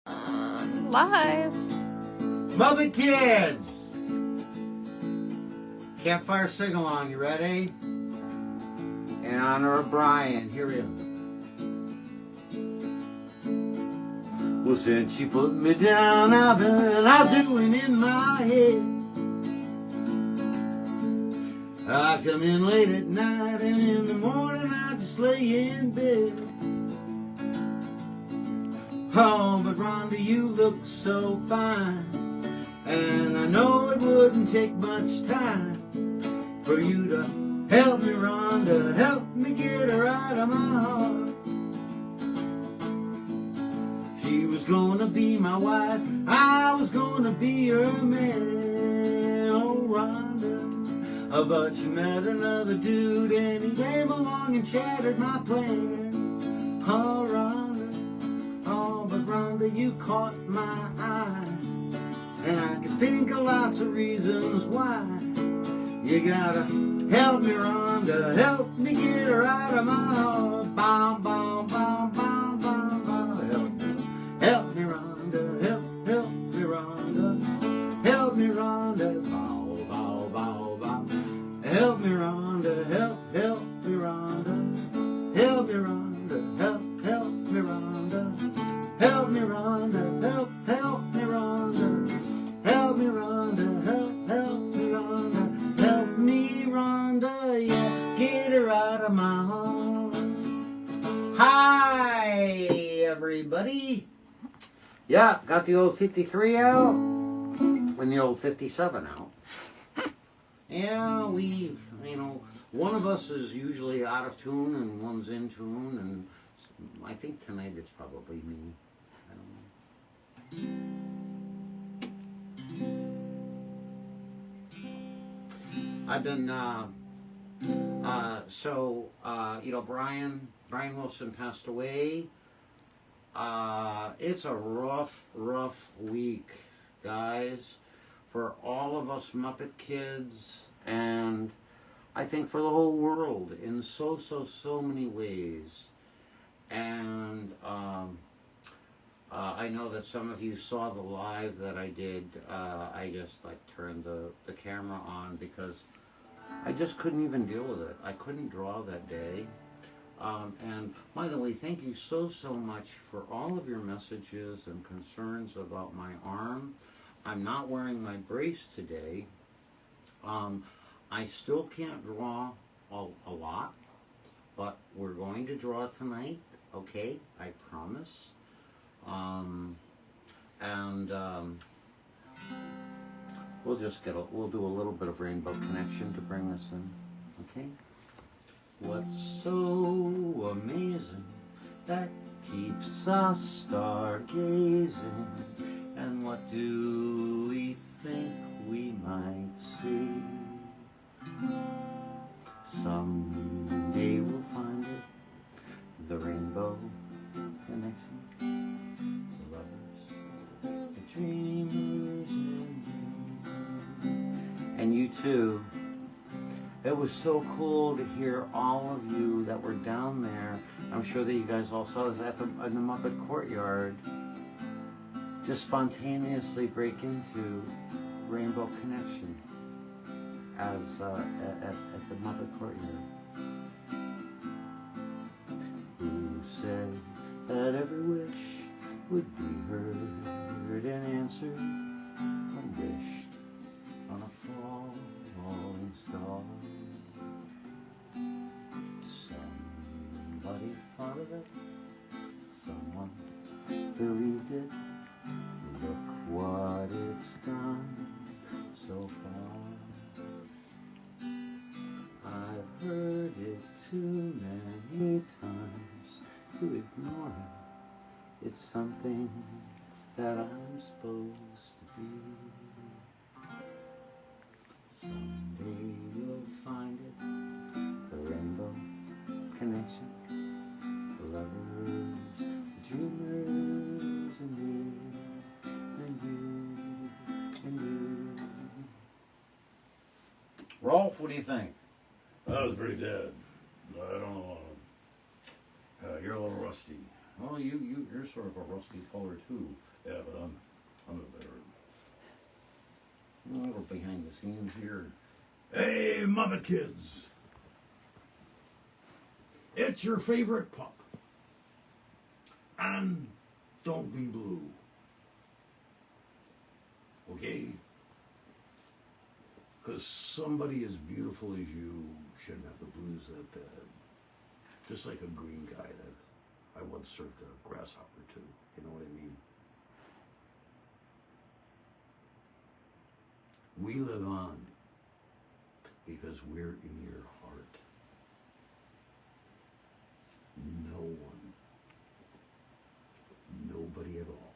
Live. Muppet Kids! Campfire sing-along, you ready? In honor of Brian, here we go. Well, since she put me down, I've been out doing in my head. I come in late at night, and in the morning I just lay in bed. Oh, but Rhonda, you look so fine, and I know it wouldn't take much time for you to help me, Rhonda, help me get her out of my heart. She was gonna be my wife, I was gonna be her man, oh Rhonda. But she met another dude, and he came along and shattered my plan, oh Rhonda. Oh, but Rhonda, you caught my eye, and I can think of lots of reasons why. You gotta help me, Rhonda, help me get her out of my heart. Bom, bom, bom, bom, bom, bom. Help me, Rhonda, help me, Rhonda, help me, Rhonda. Bow, bow, bow, bow. Help me, Rhonda, help me, Rhonda, help me, Rhonda, help me, Rhonda. Help me, Rhonda, help me, Rhonda. Help me, Rhonda, help me, Rhonda. Help me, Rhonda, yeah, get her out of my heart. Hi, everybody. Yeah, got the old 53 out and the old 57 out. Yeah, one of us is usually out of tune and one's in tune, and I think tonight it's probably me. I don't know. I've been, Brian Wilson passed away. It's a rough week, guys, for all of us Muppet Kids, and I think for the whole world in so many ways. And I know that some of you saw the live that I did. I just turned the camera on because I just couldn't even deal with it. I couldn't draw that day. And by the way, thank you so much for all of your messages and concerns about my arm. I'm not wearing my brace today. I still can't draw a lot, but we're going to draw tonight, okay? I promise. We'll do a little bit of Rainbow Connection to bring us in, okay? What's so amazing that keeps us stargazing? And what do we think we might see? Someday we'll find it, the Rainbow Connection. The lovers, the dreamers, and you too. It was so cool to hear all of you that were down there. I'm sure that you guys all saw this in the Muppet Courtyard. Just spontaneously break into Rainbow Connection as at the Muppet Courtyard. Who said that every wish would be heard and answered when wished on a falling star? Somebody thought of it, someone believed it. Look what it's done so far. I've heard it too many times to ignore it. It's something that I'm supposed to be. Someday you'll find it, the Rainbow Connection, the lovers, the dreamers, and me, and you, and you. Rolf, what do you think? That was pretty dead. I don't know. You're a little rusty. Well, you're sort of a rusty color too. scenes here. Hey, Muppet kids. It's your favorite pup. And don't be blue. Okay? Because somebody as beautiful as you shouldn't have the blues that bad. Just like a green guy that I once served a grasshopper to. You know what I mean? We live on because we're in your heart. No one, nobody at all,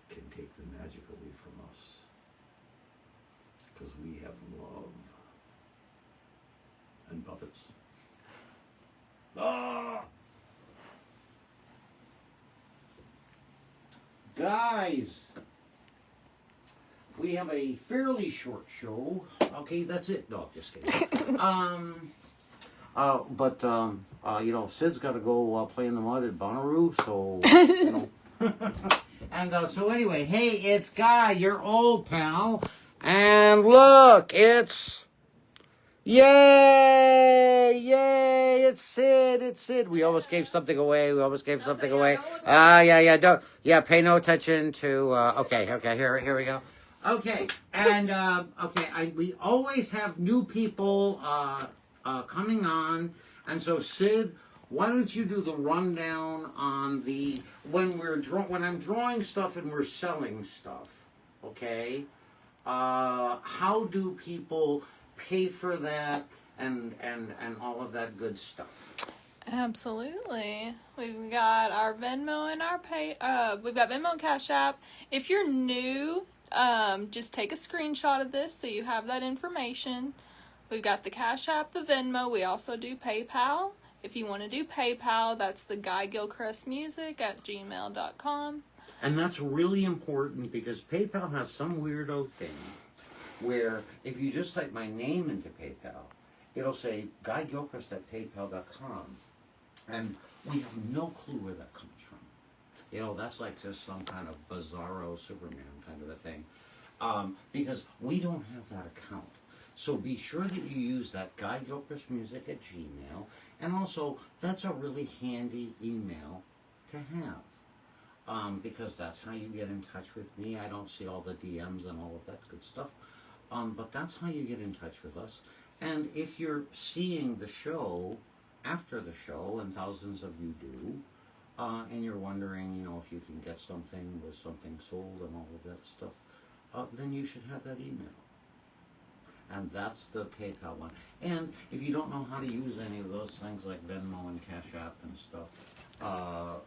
can take the magic away from us because we have love and puppets. Ah! Guys, we have a fairly short show. Okay, that's it. No, just kidding. You know, Sid's got to go play in the mud at Bonnaroo, so, you know. And so anyway, hey, it's Guy, your old pal. And look, it's... Yay! Yay! It's Sid. We almost gave something away. Pay no attention to. Okay. Here we go. Okay, and we always have new people coming on, and so Sid, why don't you do the rundown on the when I'm drawing stuff and we're selling stuff, okay? How do people pay for that and all of that good stuff? Absolutely. We've got our Venmo and we've got Venmo and Cash App. If you're new, just take a screenshot of this so you have that information. We've got the Cash App, the Venmo. We also do PayPal. If you want to do PayPal, that's the GuyGilchristMusic@gmail.com. And that's really important because PayPal has some weirdo thing where if you just type my name into PayPal, it'll say GuyGilchrist@paypal.com. And we have no clue where that comes from. You know, that's like just some kind of bizarro Superman kind of a thing. Because we don't have that account. So be sure that you use that GuyGilchristMusic@gmail. And also, that's a really handy email to have. Because that's how you get in touch with me. I don't see all the DMs and all of that good stuff. But that's how you get in touch with us. And if you're seeing the show after the show, and thousands of you do, and you're wondering, you know, if you can get something with something sold and all of that stuff, then you should have that email. And that's the PayPal one. And if you don't know how to use any of those things like Venmo and Cash App and stuff, or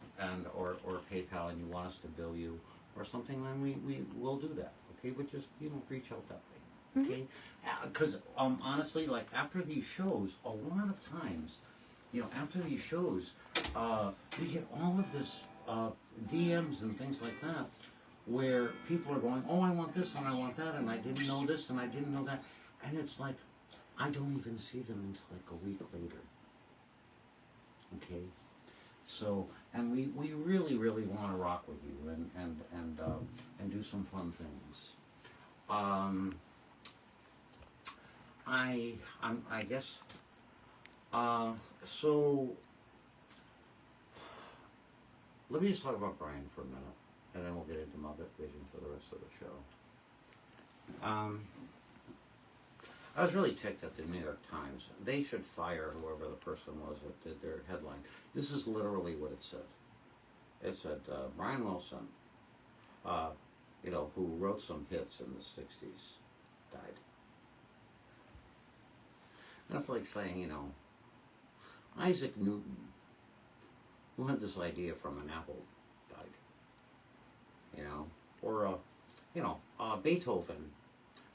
PayPal, and you want us to bill you or something, then we will do that. Okay, but just, you know, reach out that way. Okay, because honestly, like after these shows, a lot of times, you know, after these shows, we get all of this DMs and things like that, where people are going, oh, I want this and I want that, and I didn't know this and I didn't know that, and it's like I don't even see them until like a week later. Okay, so and we really want to rock with you and do some fun things. I guess, so let me just talk about Brian for a minute, and then we'll get into Muppet Vision for the rest of the show. I was really ticked at the New York Times. They should fire whoever the person was that did their headline. This is literally what it said. It said, Brian Wilson, you know, who wrote some hits in the 60s, died. That's like saying, you know, Isaac Newton, who had this idea from an apple, died. You know, or, Beethoven,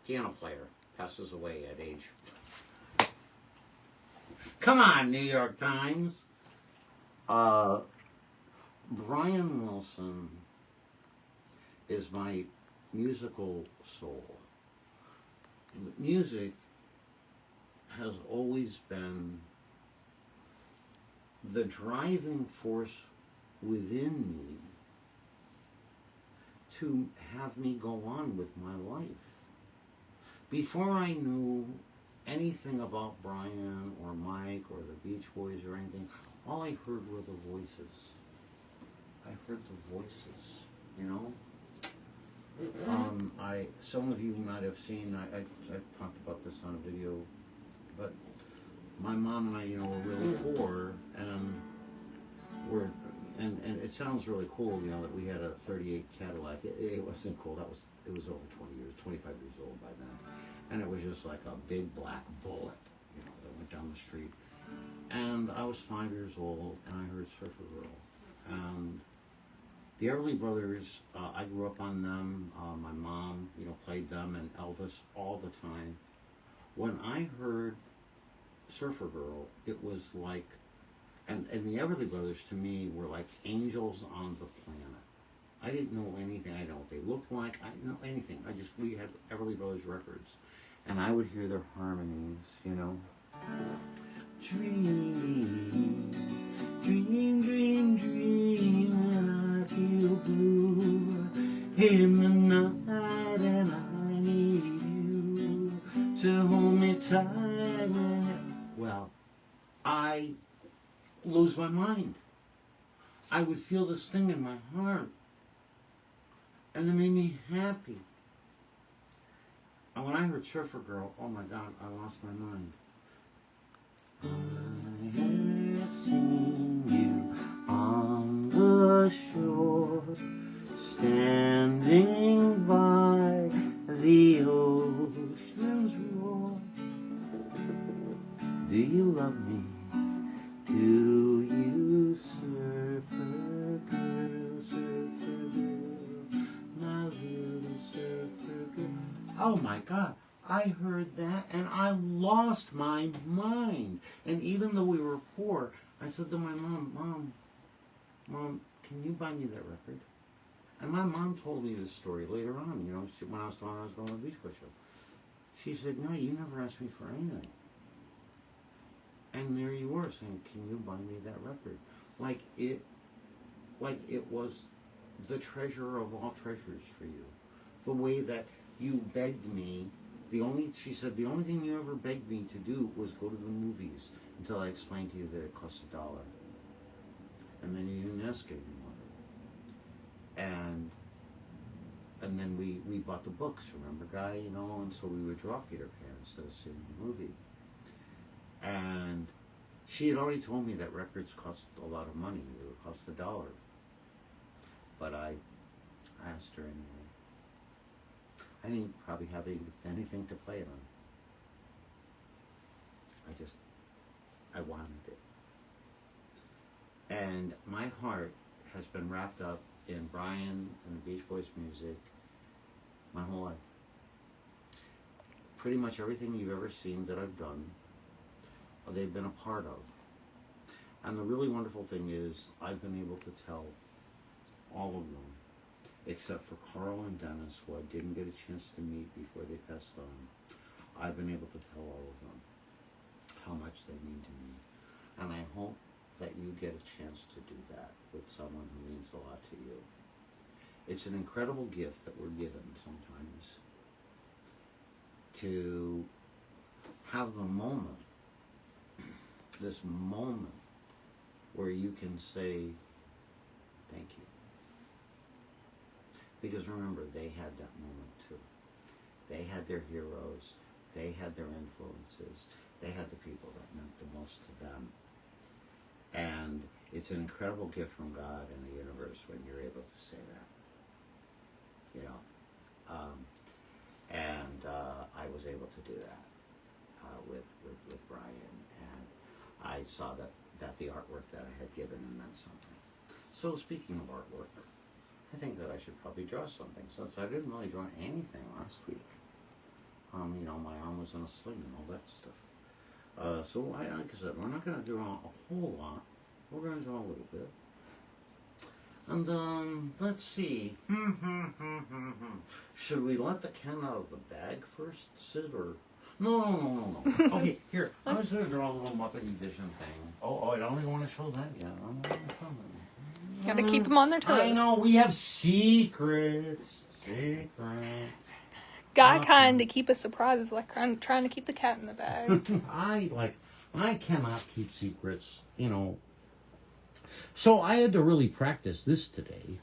piano player, passes away at age. Come on, New York Times. Brian Wilson is my musical soul. Music has always been the driving force within me to have me go on with my life. Before I knew anything about Brian or Mike or the Beach Boys or anything, all I heard were the voices. I heard the voices, you know? Some of you might have seen, I've talked about this on a video, but my mom and I, you know, were really poor, and it sounds really cool, you know, that we had a 38 Cadillac. It wasn't cool. It was over 20 years, 25 years old by then. And it was just like a big black bullet, you know, that went down the street. And I was 5 years old, and I heard Surfer Girl. And the Everly Brothers, I grew up on them. My mom, you know, played them and Elvis all the time. When I heard Surfer Girl, it was like, and the Everly Brothers to me were like angels on the planet. I didn't know anything. I didn't know what they looked like. I didn't know anything. We had Everly Brothers records, and I would hear their harmonies, you know. Dream, dream, dream, dream, and I feel blue in the night, and I need you to hold me tight. Well, I lose my mind. I would feel this thing in my heart, and it made me happy. And when I heard Surfer Girl, oh my God, I lost my mind. I have seen you on the shore, standing by the ocean's roar. Do you love me? Do you, surfer girl, my little surfer girl? Oh my God, I heard that and I lost my mind. And even though we were poor, I said to my mom, Mom, can you buy me that record? And my mom told me this story later on, you know, when I was going to the Beach Boy show. She said, no, you never asked me for anything. And there you were saying, can you buy me that record? Like it was the treasure of all treasures for you. The way that you begged me, she said, the only thing you ever begged me to do was go to the movies until I explained to you that it cost $1. And then you didn't ask anymore. And then we bought the books, remember, Guy, you know, and so we would draw Peter Pan instead of seeing the movie. And she had already told me that records cost a lot of money. They would cost $1. But I asked her anyway. I didn't probably have anything to play it on. I wanted it. And my heart has been wrapped up in Brian and the Beach Boys music my whole life. Pretty much everything you've ever seen that I've done, they've been a part of. And the really wonderful thing is I've been able to tell all of them, except for Carl and Dennis, who I didn't get a chance to meet before they passed on. I've been able to tell all of them how much they mean to me. And I hope that you get a chance to do that with someone who means a lot to you. It's an incredible gift that we're given sometimes to have the moment, this moment where you can say thank you. Because remember, they had that moment too. They had their heroes, they had their influences, they had the people that meant the most to them. And it's an incredible gift from God and the universe when you're able to say that. You know, I was able to do that with Brian, and I saw that the artwork that I had given him meant something. So speaking of artwork, I think that I should probably draw something, since I didn't really draw anything last week. You know, my arm was in a sling and all that stuff. So like I said, we're not going to draw a whole lot. We're going to draw a little bit. And let's see. Should we let the cat out of the bag first, Sid, or? No. Okay, here. I was going to draw a little Muppet Vision thing. Oh, I don't even want to show that yet. I'm going to show that. Gotta keep them on their toes. I know, we have secrets. Secrets. Guy kind to keep a surprise is like trying to keep the cat in the bag. I cannot keep secrets, you know. So I had to really practice this today.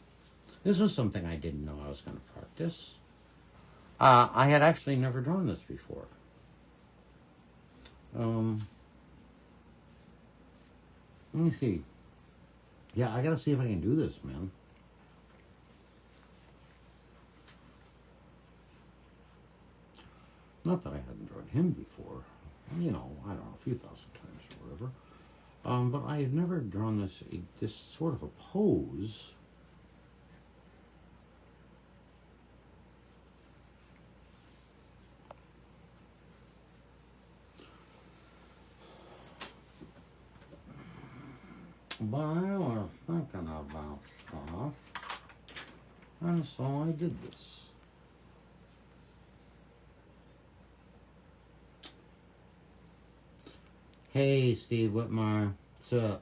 This was something I didn't know I was going to practice. I had actually never drawn this before. Let me see. Yeah, I gotta see if I can do this, man. Not that I hadn't drawn him before. You know, I don't know, a few thousand times or whatever. But I had never drawn this sort of a pose. But I was thinking about stuff, and so I did this. Hey, Steve Whitmire, what's up?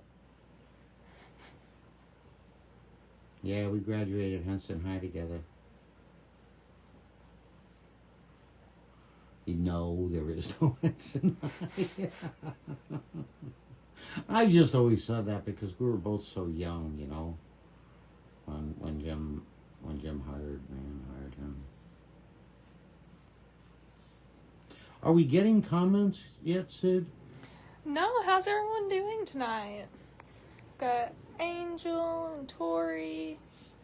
Yeah, we graduated Henson High together. No, there is no Henson High. I just always said that because we were both so young, you know, when Jim hired him. Are we getting comments yet, Sid? No, how's everyone doing tonight? Got Angel and Tori.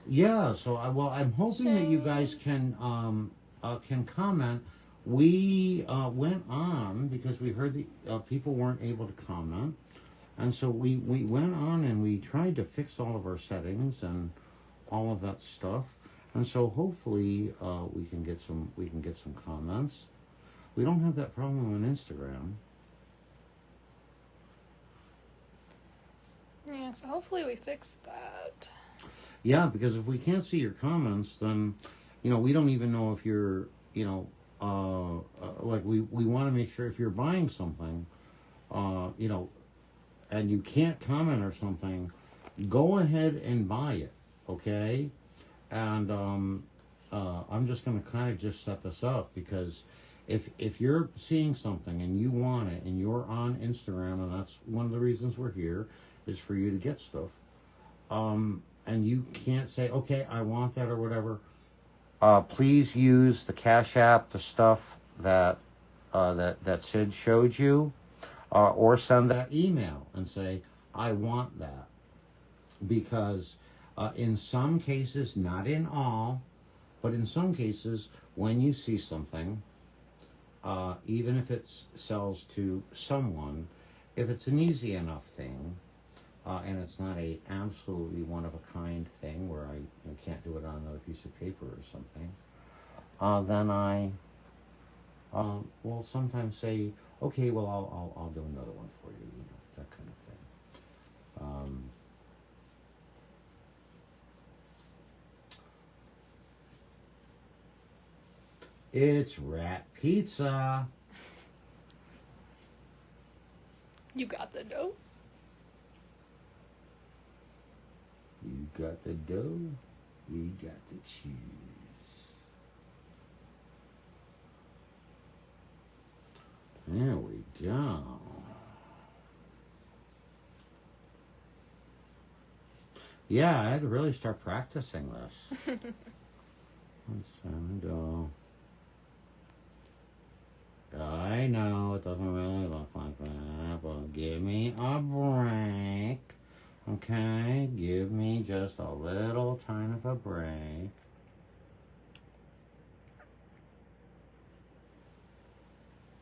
Yeah, so I'm hoping that you guys can comment. We went on because we heard that people weren't able to comment. And so we went on and we tried to fix all of our settings and all of that stuff. And so hopefully we can get some comments. We don't have that problem on Instagram. Yeah, so hopefully we fixed that. Yeah, because if we can't see your comments, then you know we don't even know if you're like we want to make sure if you're buying something, you know. And you can't comment or something, go ahead and buy it, okay? And I'm just going to kind of just set this up because if you're seeing something and you want it and you're on Instagram, and that's one of the reasons we're here, is for you to get stuff, and you can't say, okay, I want that or whatever, please use the Cash App, the stuff that Sid showed you. Or send that email and say, I want that. Because in some cases, not in all, but in some cases, when you see something, even if it sells to someone, if it's an easy enough thing, and it's not a absolutely one-of-a-kind thing where I can't do it on another piece of paper or something, then I will sometimes say, okay, well, I'll do another one for you, you know, that kind of thing. It's Rat Pizza. You got the dough? You got the dough, we got the cheese. There we go. Yeah, I had to really start practicing this. Let's go. I know it doesn't really look like that, but give me a break. Okay, give me just a little time of a break.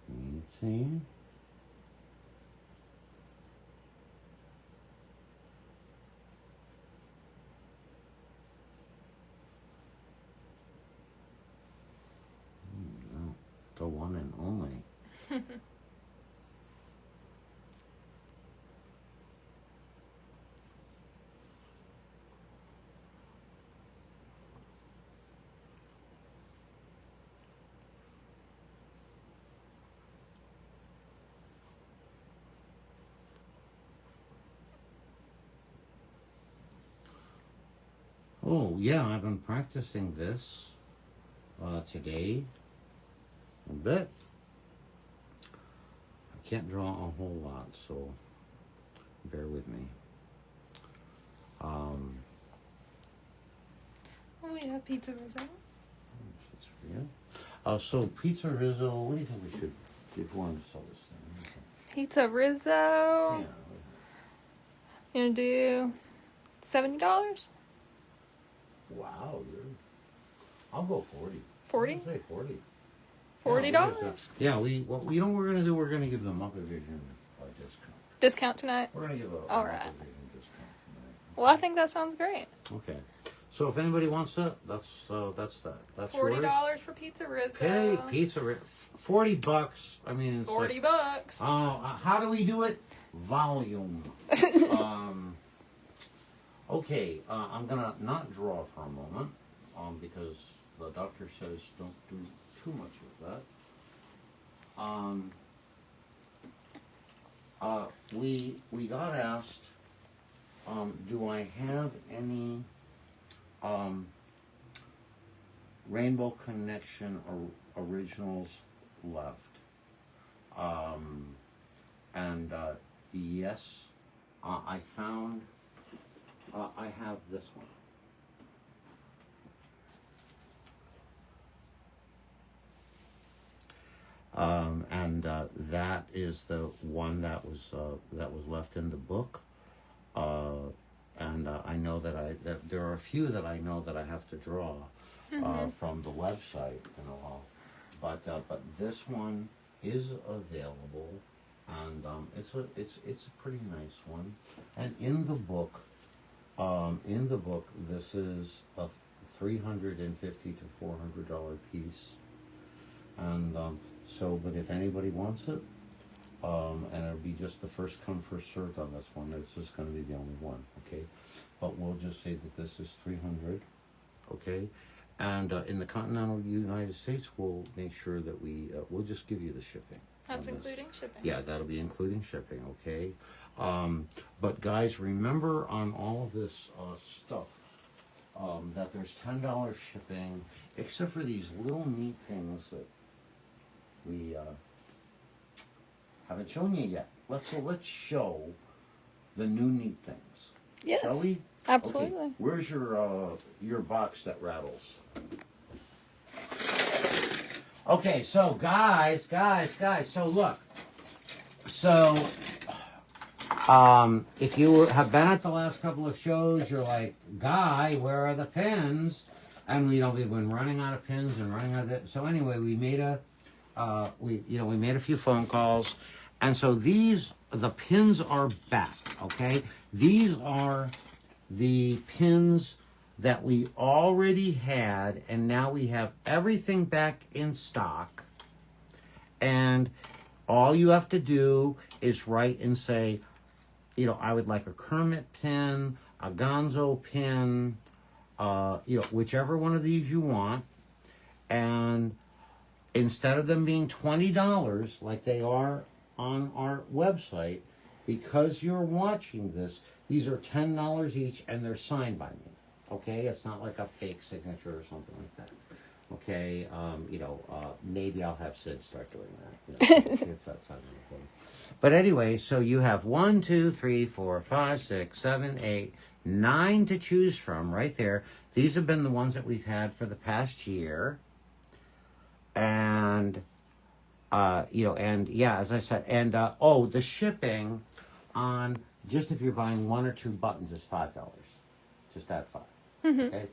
Let's see. The one and only. Oh, yeah, I've been practicing this today a bit. I can't draw a whole lot, so bear with me. Oh, we have pizza Rizzo. That's for you. So Pizza Rizzo, what do you think we should, if we want to sell this thing? Pizza Rizzo. Yeah. You gonna do $70? Wow, I'll go 40. 40? I'll say 40. $40? Yeah, you know what we're gonna do? We're gonna give the Muppet Vision a discount. Discount tonight? We're gonna give a All Muppet right. Vision discount tonight. Well, I think that sounds great. Okay. So if anybody wants it, that's that. That's $40 yours. for Pizza Rizzo. Okay, $40. I mean, it's $40. how do we do it? Volume. Okay, I'm gonna not draw for a moment, because the doctor says don't do too much of that. We got asked, do I have any Rainbow Connection originals left? And yes, I found. I have this one. And that is the one that was left in the book. And I know that there are a few that I know that I have to draw from the website and all. But this one is available, and it's a pretty nice one. And in the book, this is a $350 to $400 piece, and but if anybody wants it, and it'll be just the first come first served on this one. This is going to be the only one, okay? But we'll just say that this is $300, okay? And in the continental United States, we'll make sure that we'll just give you the shipping. That's including shipping. Yeah, that'll be including shipping, okay? But guys, remember on all of this stuff that there's $10 shipping, except for these little neat things that we haven't shown you yet. Let's show the new neat things. Yes, shall we? absolutely. Okay. Where's your box that rattles? Okay, so guys, so look. So, if you have been at the last couple of shows, you're like, Guy, where are the pins? And we've been running out of pins and running out of it. So anyway, we made a few phone calls, and so the pins are back. Okay, these are the pins that we already had, and now we have everything back in stock. And all you have to do is write and say, I would like a Kermit pin, a Gonzo pin, whichever one of these you want. And instead of them being $20 like they are on our website, because you're watching this, these are $10 each, and they're signed by me. Okay, it's not like a fake signature or something like that. Okay, maybe I'll have Sid start doing that. It's that side of the thing. But anyway, so you have 1, 2, 3, 4, 5, 6, 7, 8, 9 to choose from right there. These have been the ones that we've had for the past year. And, as I said, and, the shipping on, just if you're buying 1 or 2 buttons is $5. Just add 5. Mm-hmm. Okay,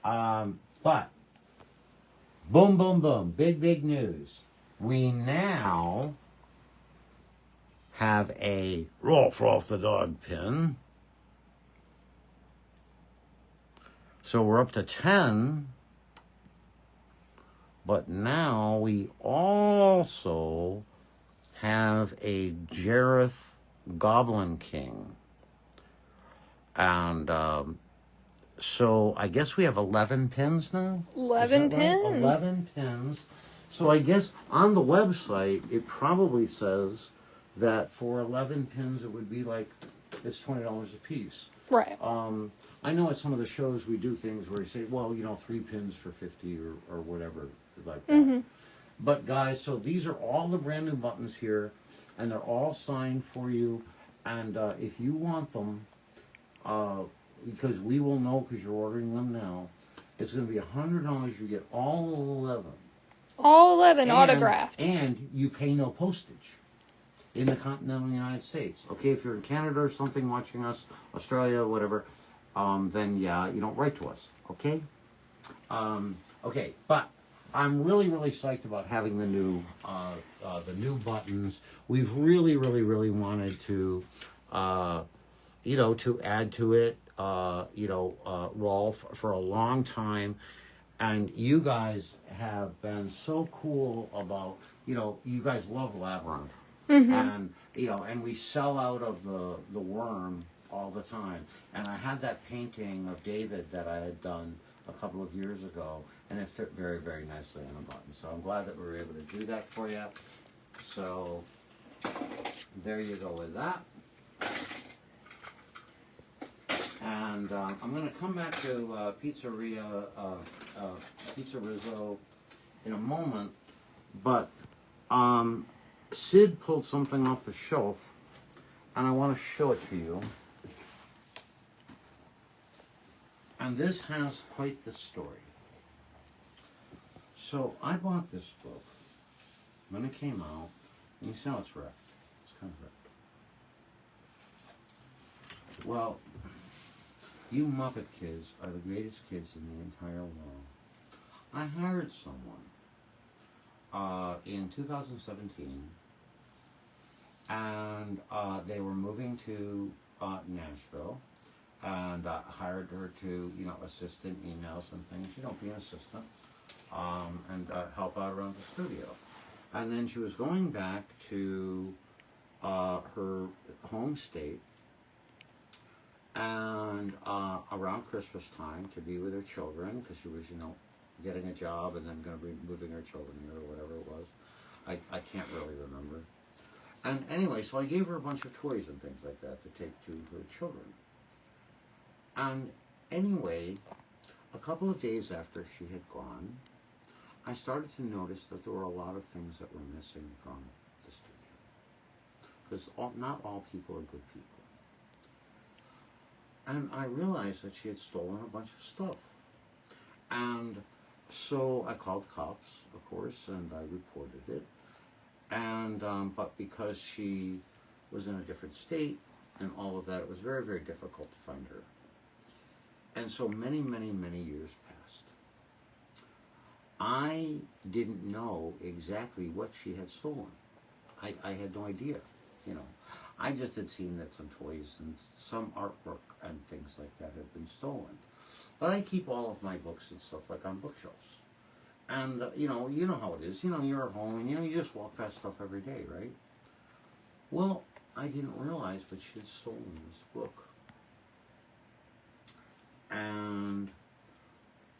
5. But, boom, boom, boom, big news. We now have a Rolf the dog pin. So we're up to 10. But now we also have a Jareth Goblin King. And so I guess we have 11 pins now? 11 pins. Right? 11 pins. So I guess on the website, it probably says that for 11 pins, it would be like, it's $20 a piece. Right. I know at some of the shows we do things where you say, well, 3 pins for 50 or whatever like that. Mm-hmm. But guys, so these are all the brand new buttons here, and they're all signed for you. And if you want them, because we will know because you're ordering them now, it's going to be $100. You get all 11. All 11 autographed. And you pay no postage in the continental United States. Okay, if you're in Canada or something watching us, Australia, whatever, then yeah, you don't write to us. Okay? Okay, but I'm really, really psyched about having the new buttons. We've really, really, really wanted to, to add to it, Rolf, for a long time. And you guys have been so cool about, you guys love Labyrinth. Mm-hmm. And, and we sell out of the worm all the time. And I had that painting of David that I had done a couple of years ago, and it fit very, very nicely on a button. So I'm glad that we were able to do that for you. So there you go with that. And I'm going to come back to Pizza Rizzo in a moment, but Sid pulled something off the shelf, and I want to show it to you. And this has quite the story. So I bought this book when it came out, and you see how it's wrapped. It's kind of wrapped. Well, you Muppet kids are the greatest kids in the entire world. I hired someone in 2017, and they were moving to Nashville, and hired her to, assist in emails and things, be an assistant, and help out around the studio. And then she was going back to her home state, and around Christmas time to be with her children, because she was, getting a job and then going to be moving her children here or whatever it was. I can't really remember. And anyway, so I gave her a bunch of toys and things like that to take to her children. And anyway, a couple of days after she had gone, I started to notice that there were a lot of things that were missing from the studio. Because not all people are good people. And I realized that she had stolen a bunch of stuff. And so I called cops, of course, and I reported it. And, but because she was in a different state and all of that, it was very, very difficult to find her. And so many, many, many years passed. I didn't know exactly what she had stolen. I had no idea, I just had seen that some toys and some artwork and things like that had been stolen. But I keep all of my books and stuff like on bookshelves. And, you know how it is. You're at home and, you just walk past stuff every day, right? Well, I didn't realize, but she had stolen this book. And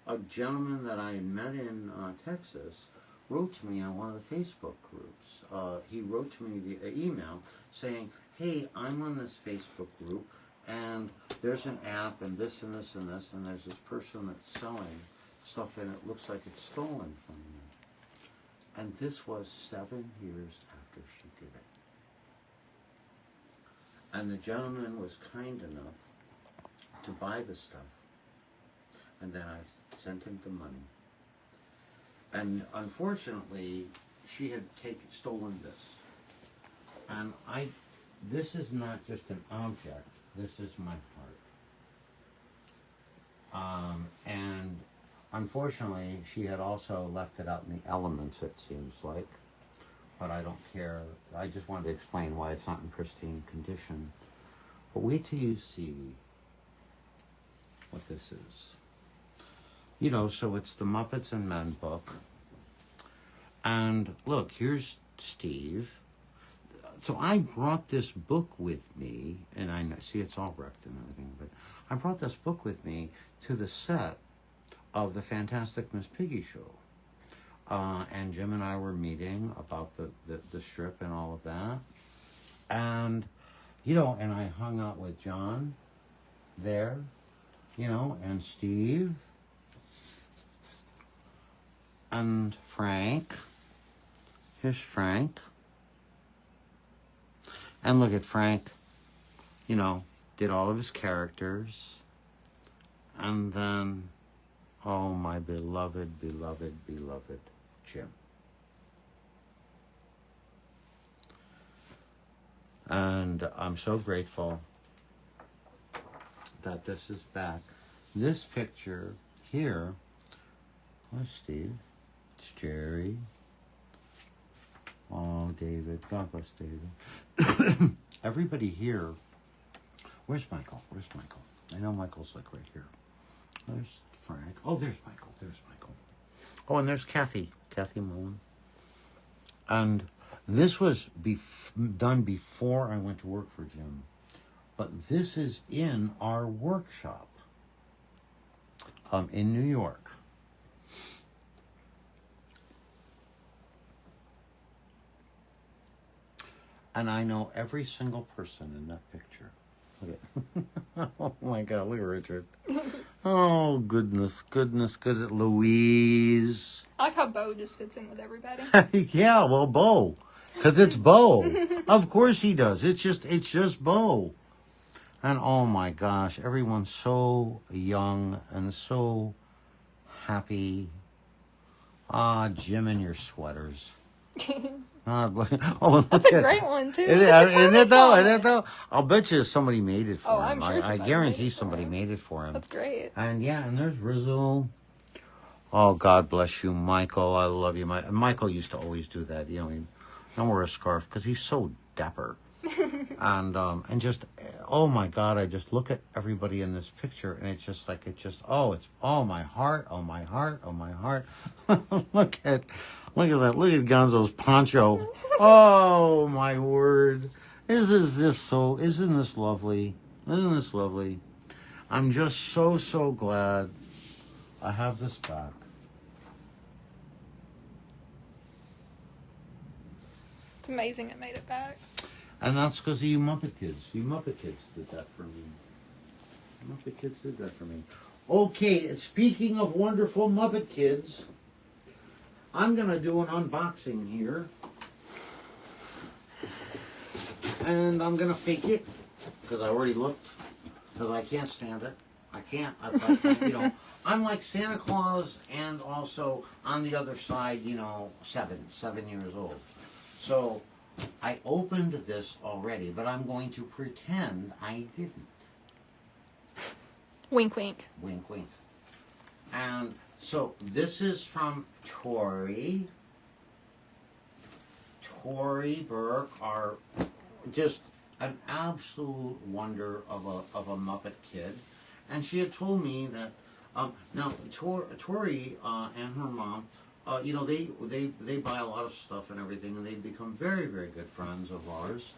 a gentleman that I had met in Texas wrote to me on one of the Facebook groups. He wrote to me via email saying, hey, I'm on this Facebook group, and there's an app, and this and this and this, and there's this person that's selling stuff, and it looks like it's stolen from you. And this was 7 years after she did it. And the gentleman was kind enough to buy the stuff, and then I sent him the money. And unfortunately, she had stolen this. And this is not just an object, this is my heart. And unfortunately, she had also left it out in the elements, it seems like. But I don't care. I just wanted to explain why it's not in pristine condition. But wait till you see what this is. So it's the Muppets and Men book. And look, here's Steve. So I brought this book with me, and I see it's all wrecked and everything, but I brought this book with me to the set of the Fantastic Miss Piggy show. And Jim and I were meeting about the strip and all of that. And, and I hung out with John there. you know, and Steve, and Frank. Here's Frank. And look at Frank, you know, did all of his characters. And then, oh, my beloved, beloved, beloved Jim. And I'm so grateful that this is back. This picture here, where's Steve? It's Jerry. Oh, David. God bless David. Everybody here. Where's Michael? Where's Michael? I know Michael's like right here. There's Frank. Oh, there's Michael. There's Michael. Oh, and there's Kathy. Kathy Mullen. And this was done before I went to work for Jim. But this is in our workshop in New York. And I know every single person in that picture. Look at, oh my God, look at Richard. Oh, goodness, goodness, goodness. Louise. I like how Bo just fits in with everybody. Yeah, well, Bo. Because it's Bo. Of course he does. It's just Bo. And oh my gosh, everyone's so young and so happy. Ah, Jim in your sweaters. Oh, That's a great one too. Isn't it though? Isn't it though? I'll bet you somebody made it for him. I'm sure I guarantee somebody made it for him. That's great. And yeah, and there's Rizzo. Oh, God bless you, Michael. I love you. Michael used to always do that. You know, he don't wear a scarf because he's so dapper. And just, oh my God, I just look at everybody in this picture and it's just like, it's oh my heart, oh my heart, oh my heart. Look at that. Look at Gonzo's poncho. Oh my word. Isn't this lovely? Isn't this lovely? I'm just so glad I have this back. It's amazing it made it back. And that's because of you Muppet Kids. You Muppet Kids did that for me. Muppet Kids did that for me. Okay, speaking of wonderful Muppet Kids, I'm going to do an unboxing here. And I'm going to fake it, because I already looked, because I can't stand it. I can't. You know, I'm like Santa Claus, and also on the other side, you know, 7 years old. So I opened this already, but I'm going to pretend I didn't. Wink, wink. Wink, wink. And so this is from Tori. Tori Burke, are just an absolute wonder of a Muppet kid. And she had told me that now Tori and her mom, you know, they buy a lot of stuff and everything, and they become very, very good friends of ours.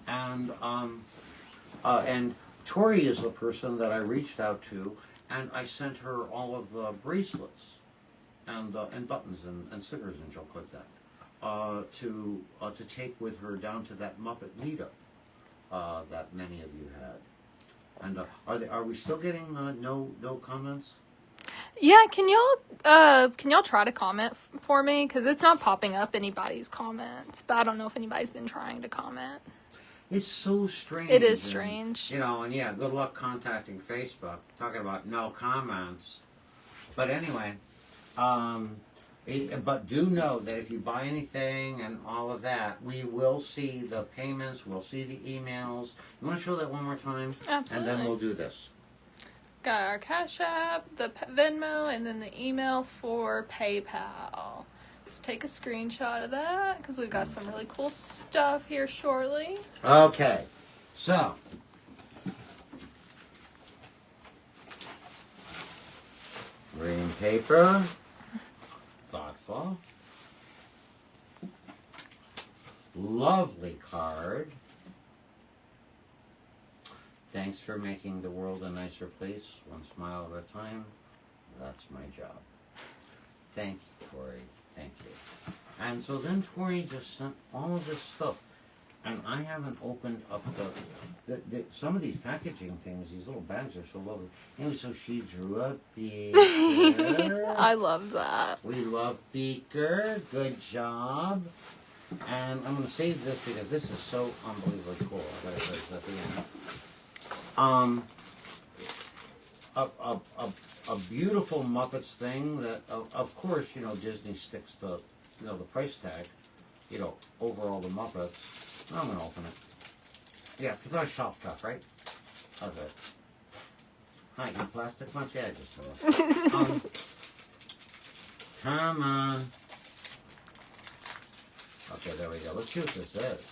And Tori is the person that I reached out to, and I sent her all of the bracelets and buttons and stickers and junk like that to take with her down to that Muppet meetup that many of you had. And are we still getting no comments? Yeah, can y'all try to comment for me? Because it's not popping up anybody's comments, but I don't know if anybody's been trying to comment. It's so strange. It is strange. You know, and yeah, good luck contacting Facebook, talking about no comments. But anyway, but do know that if you buy anything and all of that, we will see the payments, we'll see the emails. You want to show that one more time? Absolutely. And then we'll do this. Got our Cash App, the Venmo, and then the email for PayPal. Just take a screenshot of that because we've got some really cool stuff here shortly. Okay, so green paper, thoughtful, lovely card. Thanks for making the world a nicer place, one smile at a time. That's my job. Thank you, Tori. Thank you. And so then Tori just sent all of this stuff. And I haven't opened up some of these packaging things. These little bags are so lovely. Anyway, so she drew a beaker. I love that. We love Beaker. Good job. And I'm going to save this because this is so unbelievably cool. I got to show this at the end. A beautiful Muppets thing that, of course, you know, Disney sticks the, you know, the price tag, you know, over all the Muppets. I'm going to open it. Yeah, because I shelf top, right? Okay. Hi, you plastic much? Yeah, I just saw it. Come on. Okay, there we go. Let's see what this is.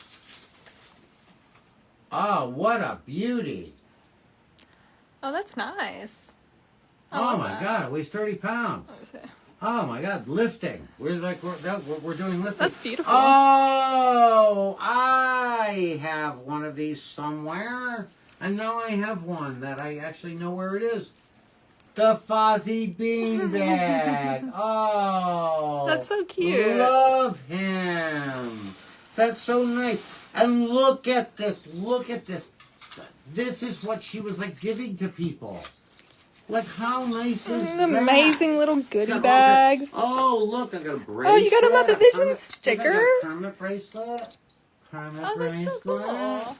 Oh, what a beauty. Oh, that's nice. Oh my God, it weighs 30 pounds. Okay. Oh my God, lifting. We're doing lifting. That's beautiful. Oh, I have one of these somewhere. And now I have one that I actually know where it is. The Fozzie Beanbag. Oh. That's so cute. Love him. That's so nice. And look at this. Look at this. This is what she was like giving to people. Like, how nice is that? Amazing little It's goodie got all bags. Oh, look, I got a bracelet. Oh, you got a Muppet Vision sticker? I got a Kermit bracelet. Kermit Oh, that's bracelet. so cool.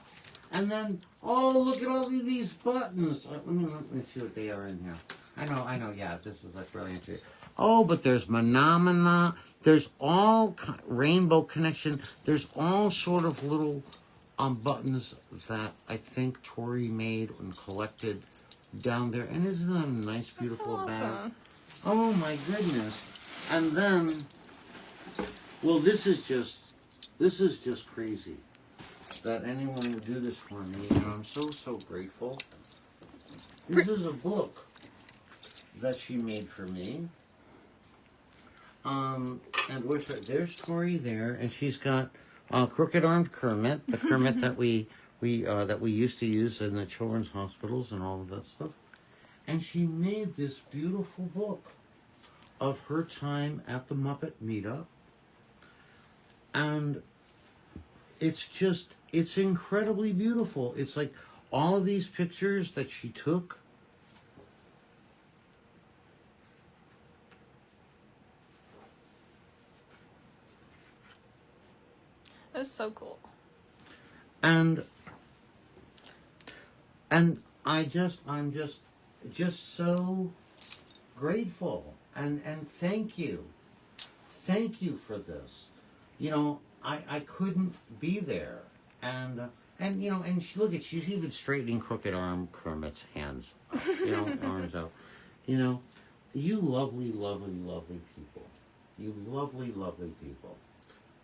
And then, oh, look at all these buttons. Let me see what they are in here. I know, yeah, this is like really interesting. Oh, but there's Phenomena. There's all Rainbow Connection. There's all sort of little buttons that I think Tori made and collected down there. And isn't that a nice, beautiful That's so bag? awesome. Oh my goodness. And then, well, this is just crazy that anyone would do this for me. And I'm so grateful. This is a book that she made for me. And there's Tori there, and she's got Crooked Armed Kermit, the Kermit that we used to use in the children's hospitals and all of that stuff. And she made this beautiful book of her time at the Muppet Meetup. And it's incredibly beautiful. It's like all of these pictures that she took. That's so cool. And I'm just so grateful and thank you for this. You know, I couldn't be there, and you know, and she's even straightening Crooked Arm Kermit's hands up, you know, arms out. You know, you lovely people, you lovely people,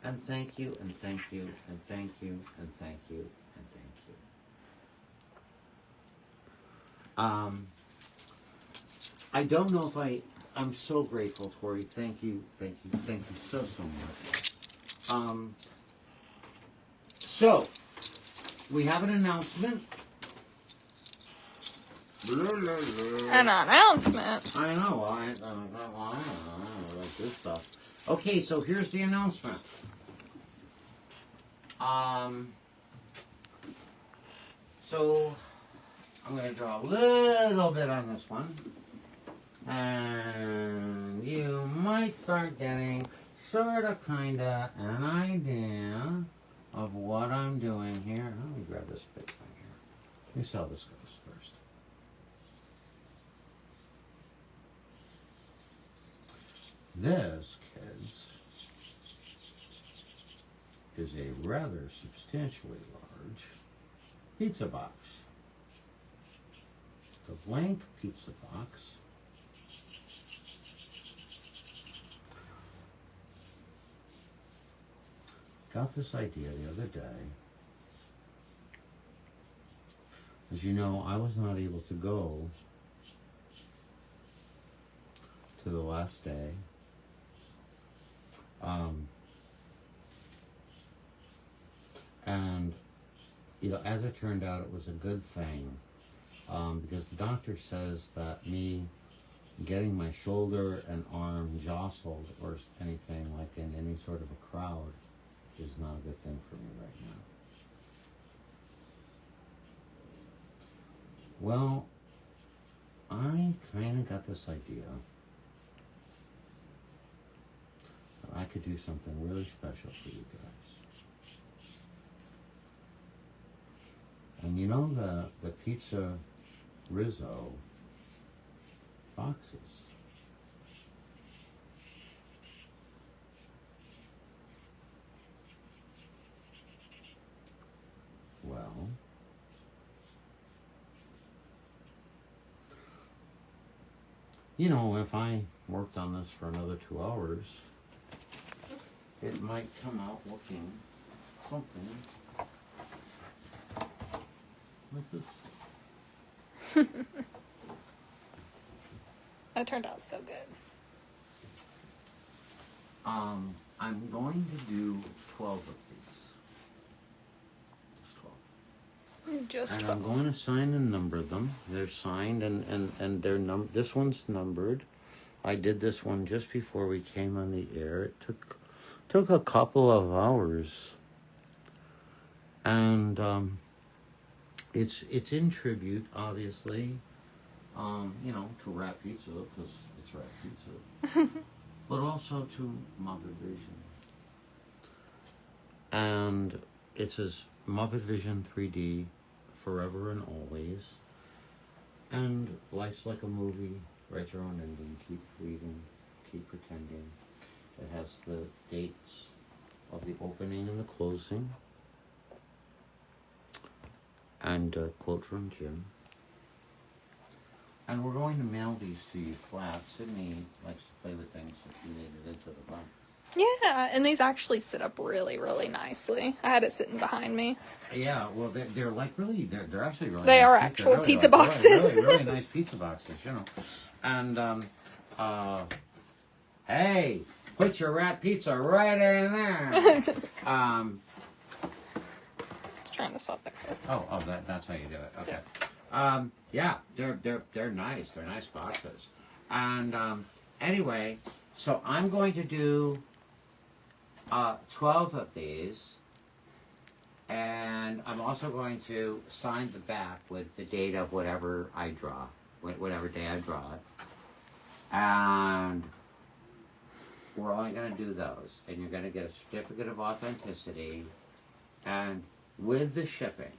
and thank you and thank you and thank you and thank you and thank you. I don't know if I'm so grateful, Tori. Thank you so much. So, we have an announcement. An announcement. I know, I don't know about this stuff. Okay, so here's the announcement. So, I'm going to draw a little bit on this one. And you might start getting sort of, kind of an idea of what I'm doing here. Let me grab this big thing here. Let me see how this goes first. This, kids, is a rather substantially large pizza box. The blank pizza box. Got this idea the other day. As you know, I was not able to go to the last day. And, you know, as it turned out, it was a good thing. Because the doctor says that me getting my shoulder and arm jostled or anything like in any sort of a crowd is not a good thing for me right now. Well, I kind of got this idea that I could do something really special for you guys. And you know the pizza Rizzo boxes? Well, you know, if I worked on this for another 2 hours, it might come out looking something like this. That turned out so good. I'm going to do 12 of these. Just 12. Just And 12. I'm going to sign and number them. They're signed and they're this one's numbered. I did this one just before we came on the air. It took a couple of hours. And it's in tribute, obviously, you know, to Rat Pizza, because it's Rat Pizza. But also to Muppet Vision. And it says Muppet Vision 3D, forever and always. And life's like a movie, write your own ending, keep breathing, keep pretending. It has the dates of the opening and the closing. And a quote from Jim. And we're going to mail these to you flat. Sydney likes to play with things, so she made it into the box. Yeah, and these actually sit up really, really nicely. I had it sitting behind me. Yeah, well, they're like really, they're actually really They nice are pizza. actual Really, pizza like, boxes. really nice pizza boxes, you know. And, hey, put your Rat Pizza right in there. Just trying to stop that. That's how you do it. Okay. Yeah, they're nice. They're nice boxes. And anyway, so I'm going to do 12 of these, and I'm also going to sign the back with the date of whatever I draw, whatever day I draw it. And we're only going to do those, and you're going to get a certificate of authenticity, and with the shipping.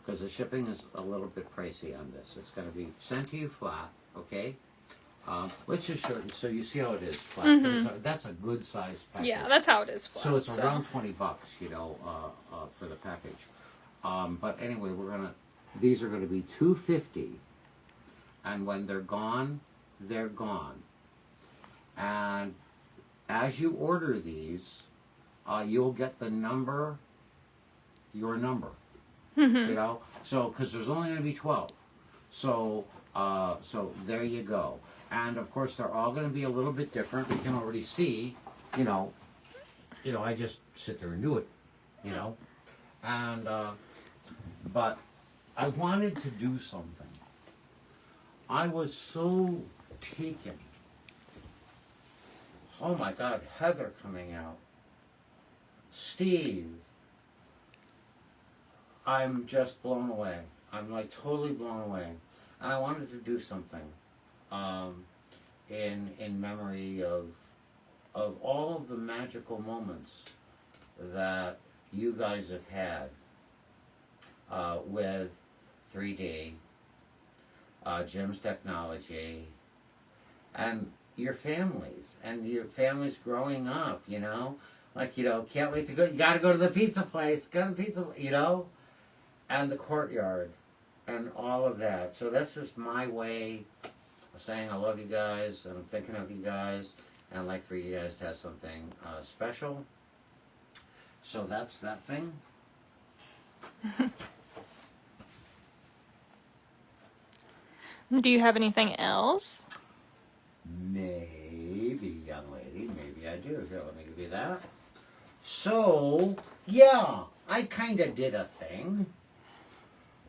Because the shipping is a little bit pricey on this. It's going to be sent to you flat, okay? Which is certain, so you see how it is flat. Mm-hmm. That's a good size package. Yeah, that's how it is flat. So it's around $20, you know, for the package. But anyway, these are going to be $2.50, and when they're gone, they're gone. And as you order these, you'll get the number, your number. You know, so because there's only going to be 12, so there you go. And of course, they're all going to be a little bit different. We can already see, you know, I just sit there and do it, you know, and but I wanted to do something. I was so taken. Oh my God, Heather coming out, Steve. I'm just blown away. I'm like totally blown away. And I wanted to do something in memory of all of the magical moments that you guys have had with 3D, Jim's technology, and your families growing up, you know? Like, you know, can't wait to go, you gotta go to the pizza place, you know? And the courtyard, and all of that. So that's just my way of saying I love you guys, and I'm thinking of you guys, and I'd like for you guys to have something special. So that's that thing. Do you have anything else? Maybe, young lady, maybe I do. Here, let me give you that. So, yeah, I kind of did a thing.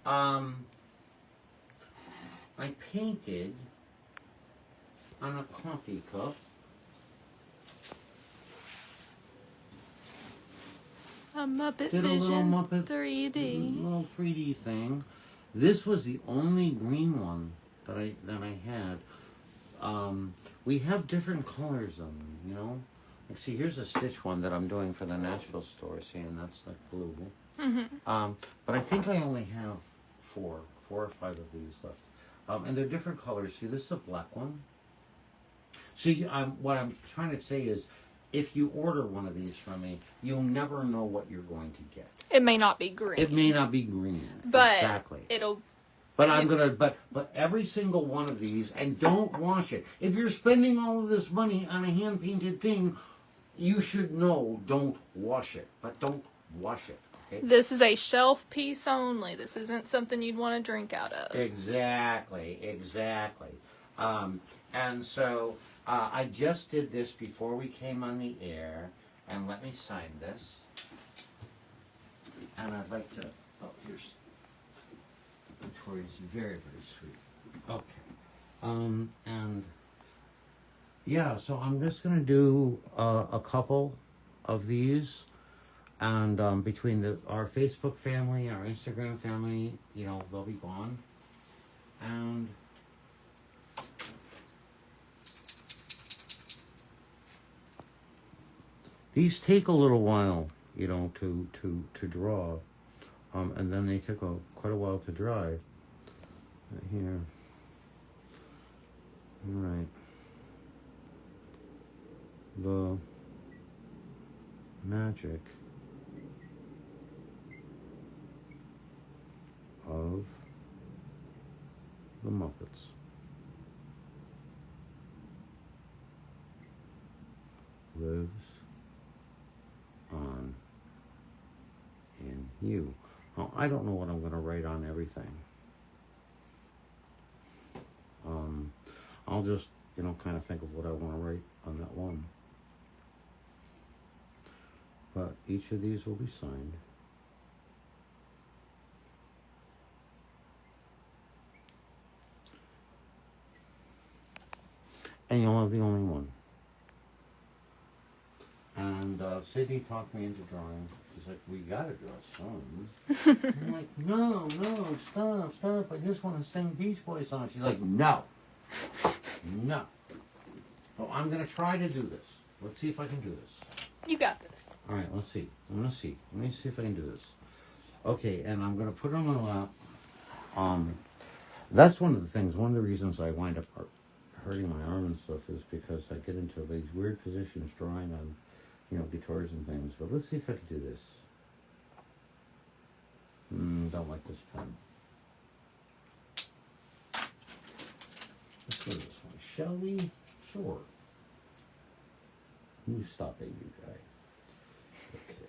I painted on a coffee cup A Muppet did a Vision little Muppet 3D. little 3D thing, This was the only green one that I had. We have different colors of them, you know. Like, see, here's a Stitch one that I'm doing for the Nashville store. See, and that's like blue. But I think I only have four or five of these left, and they're different colors. See, this is a black one. See, what I'm trying to say is, if you order one of these from me, you'll never know what you're going to get. It may not be green. It may not be green. But exactly. It'll. But I'm gonna. But every single one of these, and don't wash it. If you're spending all of this money on a hand painted thing, you should know. Don't wash it. But don't wash it. Okay? This is a shelf piece only. This isn't something you'd want to drink out of. Exactly. And so I just did this before we came on the air, and let me sign this. And I'd like to. Oh, here's. Victoria's very, very sweet. Okay. And yeah, so I'm just gonna do a couple of these, and between our Facebook family, our Instagram family, you know, they'll be gone, and these take a little while, you know, to draw. And then they took quite a while to dry. Here. All right. The magic of the Muppets. Lives on in you. Oh, I don't know what I'm going to write on everything. I'll just, you know, kind of think of what I want to write on that one. But each of these will be signed. And you'll have the only one. And Sydney talked me into drawing. She's like, we gotta draw songs. I'm like, no, stop. I just want to sing Beach Boys songs. She's like, no. So I'm gonna try to do this. Let's see if I can do this. You got this. All right, let's see. Let me see if I can do this. Okay, and I'm gonna put it on my lap. That's one of the things. One of the reasons I wind up hurting my arm and stuff is because I get into these weird positions drawing on, you know, guitars and things. But let's see if I can do this. Don't like this pen. Let's go to this one. Shall we? Sure. You stop it, you guy. Okay.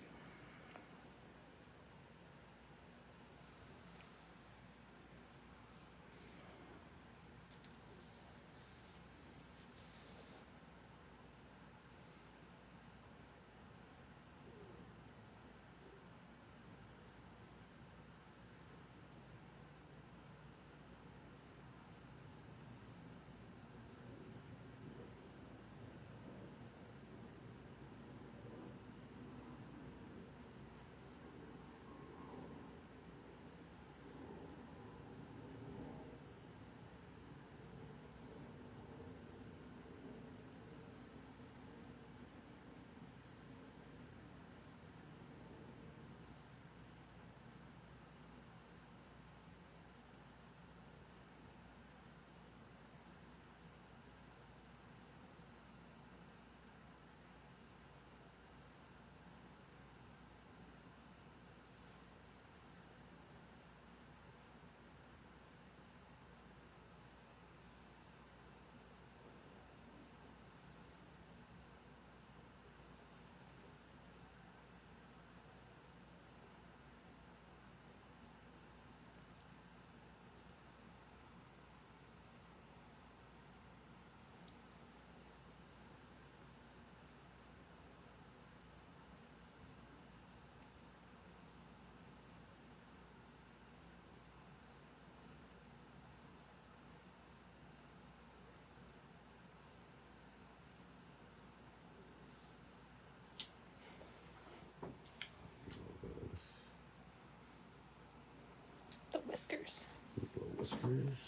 whiskers. Little whiskers.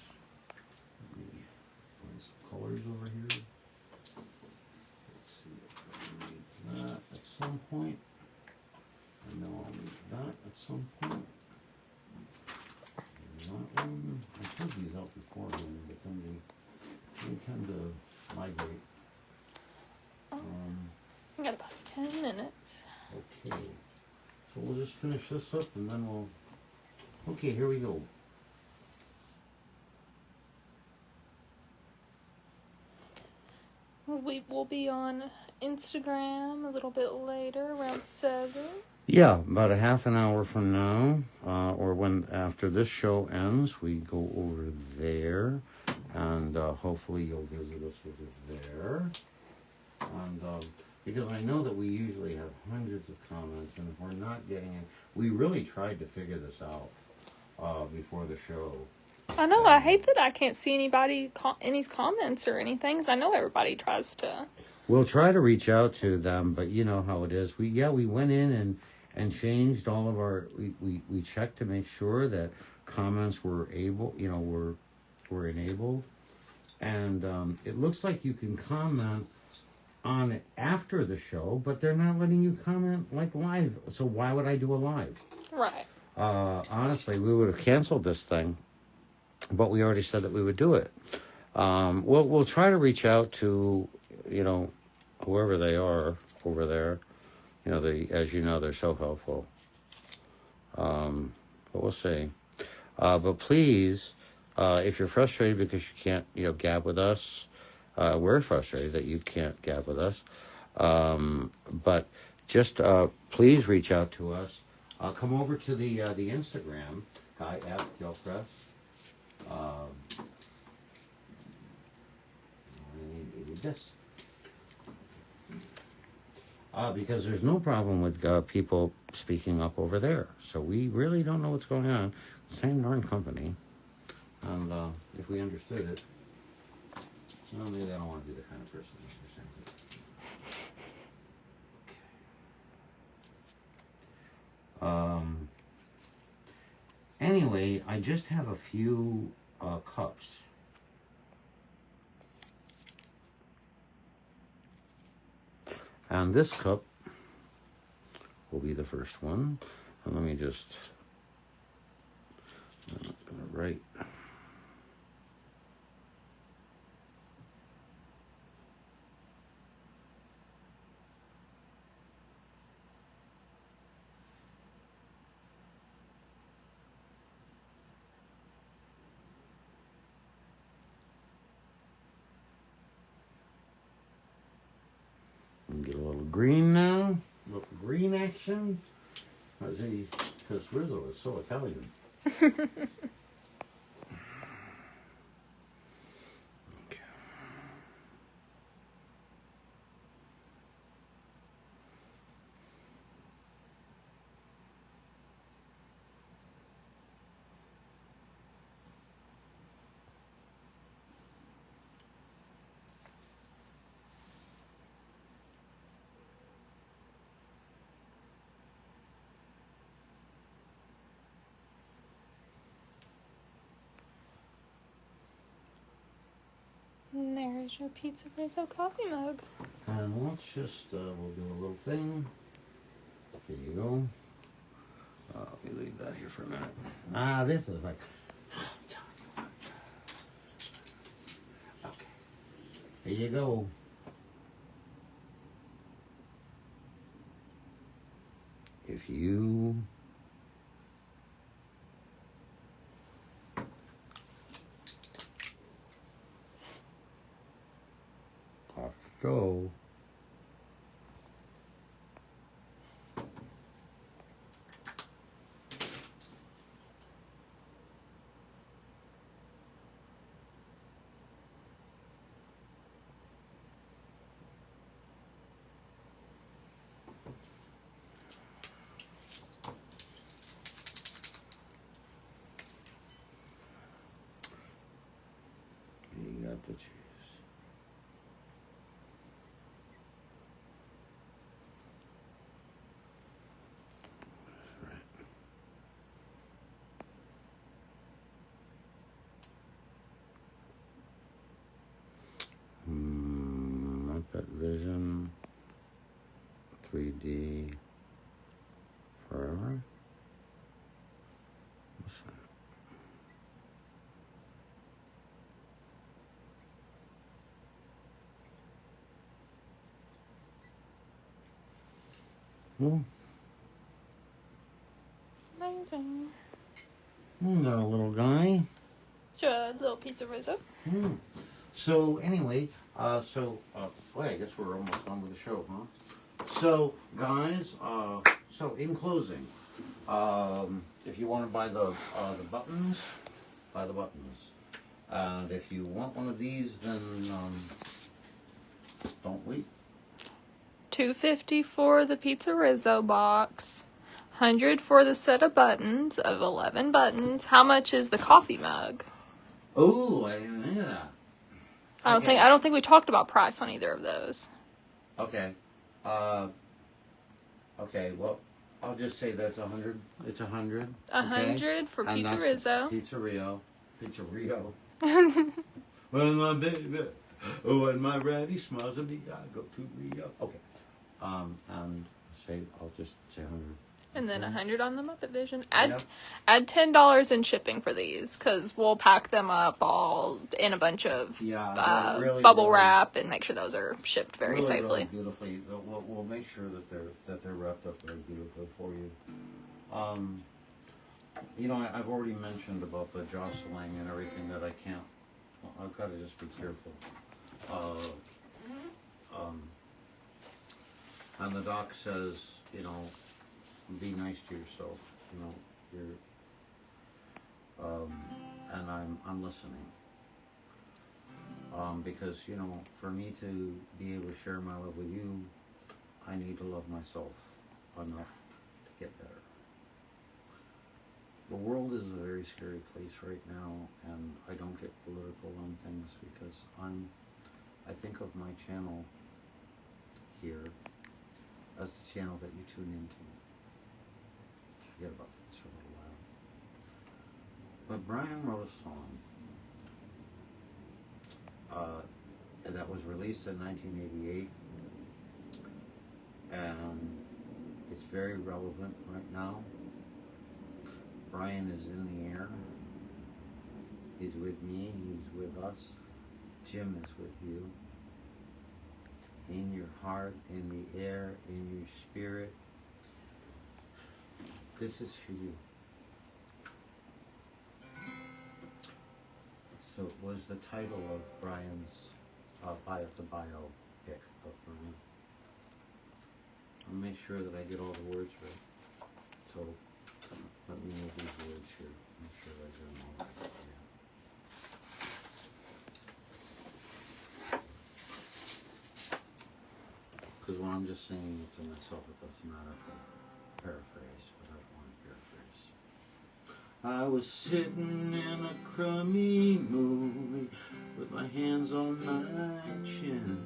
Let me find some colors over here. Let's see if I need that at some point. I know I'll need that at some point. And that one. I put these out beforehand, but then they tend to migrate. We got about 10 minutes. Okay. So we'll just finish this up and then we'll... Okay, here we go. We will be on Instagram a little bit later, around 7. Yeah, about a half an hour from now, or when after this show ends, we go over there, and hopefully you'll visit us over there. And because I know that we usually have hundreds of comments, and if we're not getting it, we really tried to figure this out before the show. I know, I hate that I can't see anybody, any comments or anything, 'cause I know everybody tries to. We'll try to reach out to them, but you know how it is. We went in and changed all of our, we checked to make sure that comments were were enabled. And it looks like you can comment on it after the show, but they're not letting you comment like live. So why would I do a live? Right. Honestly, we would have canceled this thing, but we already said that we would do it. We'll try to reach out to, whoever they are over there. As you know, they're so helpful. But we'll see. But please, if you're frustrated because you can't, gab with us, we're frustrated that you can't gab with us. But just please reach out to us. Come over to the Instagram, Guy F. Gilchrist. I needed this. Because there's no problem with people speaking up over there. So we really don't know what's going on. Same darn company. And if we understood it, well, maybe I don't want to be the kind of person who understands it. Okay. Anyway, I just have a few cups. And this cup will be the first one. And let me just, I'm going to write. Get a little green now. A little green action. Because Rizzo is so Italian. Okay. And there's your Pizza Rizzo coffee mug. And let's just, we'll do a little thing. Here you go. Let me leave that here for a minute. This is like, okay. Here you go. If you go. You got the cheese. Vision 3D Forever. What's that? Amazing. That little guy. Just a little piece of Rizzo. So anyway, boy, I guess we're almost done with the show, huh? So guys, so in closing, if you want to buy the buttons, buy the buttons. And if you want one of these, then don't wait. $2.50 for the Pizza Rizzo box. $100 for the set of buttons of 11 buttons. How much is the coffee mug? Oh, I didn't think of that. I don't think we talked about price on either of those. Okay. Okay. Well, I'll just say that's 100. It's 100. $100 for Pizza Rizzo. Pizza Rio. When my daddy smiles at me, I go to Rio. Okay. And I'll just say 100. And then 100 on the Muppet Vision. Add $10 in shipping for these, because we'll pack them up all in a bunch of bubble wrap and make sure those are shipped very safely. Really beautifully. We'll make sure that they're wrapped up very beautifully for you. You know, I've already mentioned about the jostling and everything that I can't. I've got to just be careful. And the doc says, you know, be nice to yourself. You know, and I'm listening. Because, you know, for me to be able to share my love with you, I need to love myself enough to get better. The world is a very scary place right now, and I don't get political on things because I think of my channel here as the channel that you tune into. Forget about things for a little while. But Brian wrote a song that was released in 1988, and it's very relevant right now. Brian is in the air. He's with me. He's with us. Jim is with you. In your heart, in the air, in your spirit. This is for you. So it was the title of Brian's biopic of Brian. I'll make sure that I get all the words right. So let me move these words here. Make sure I get them all right. Because when I'm just singing it to myself, it doesn't matter if I paraphrase, but I don't want to paraphrase. I was sitting in a crummy movie with my hands on my chin.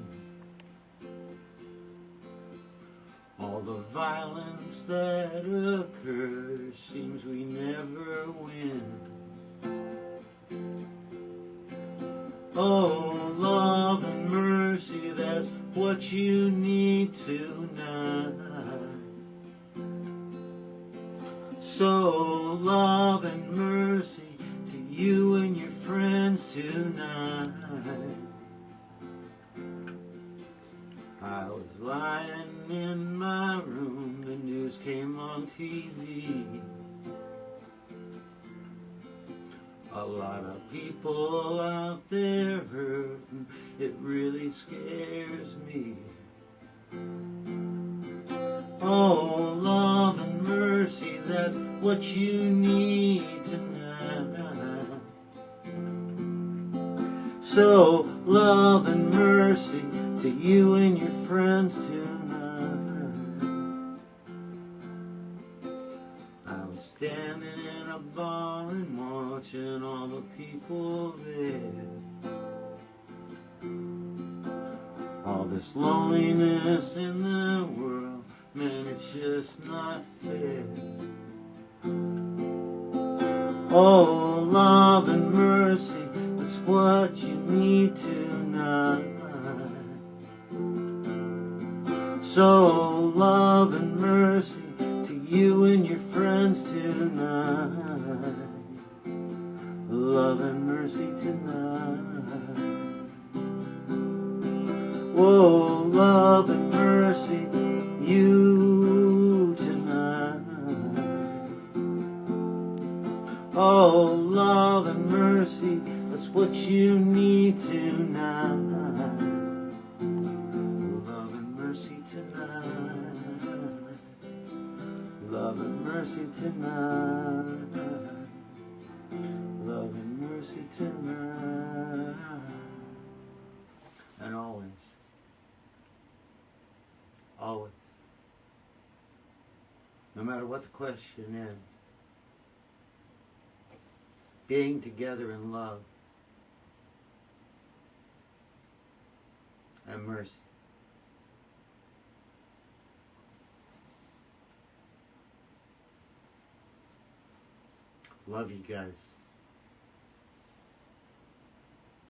All the violence that occurs seems we never win. Oh, love and mercy, that's what you need tonight. So love and mercy to you and your friends tonight. I was lying in my room, the news came on TV. A lot of people out there hurting, it really scares me. Oh, love and mercy, that's what you need tonight. So, love and mercy to you and your friends tonight. I was standing in a bar and watching all the people there. All this loneliness in the world, man, it's just not fair. Oh, love and mercy, that's what you need tonight. So love and mercy to you and your friends tonight. Love and mercy tonight. Whoa, love and mercy, you tonight. Oh, love and mercy, that's what you need tonight. Love and mercy tonight. Love and mercy tonight. Love and mercy tonight. And always. Always. No matter what the question is. Being together in love and mercy. Love you guys.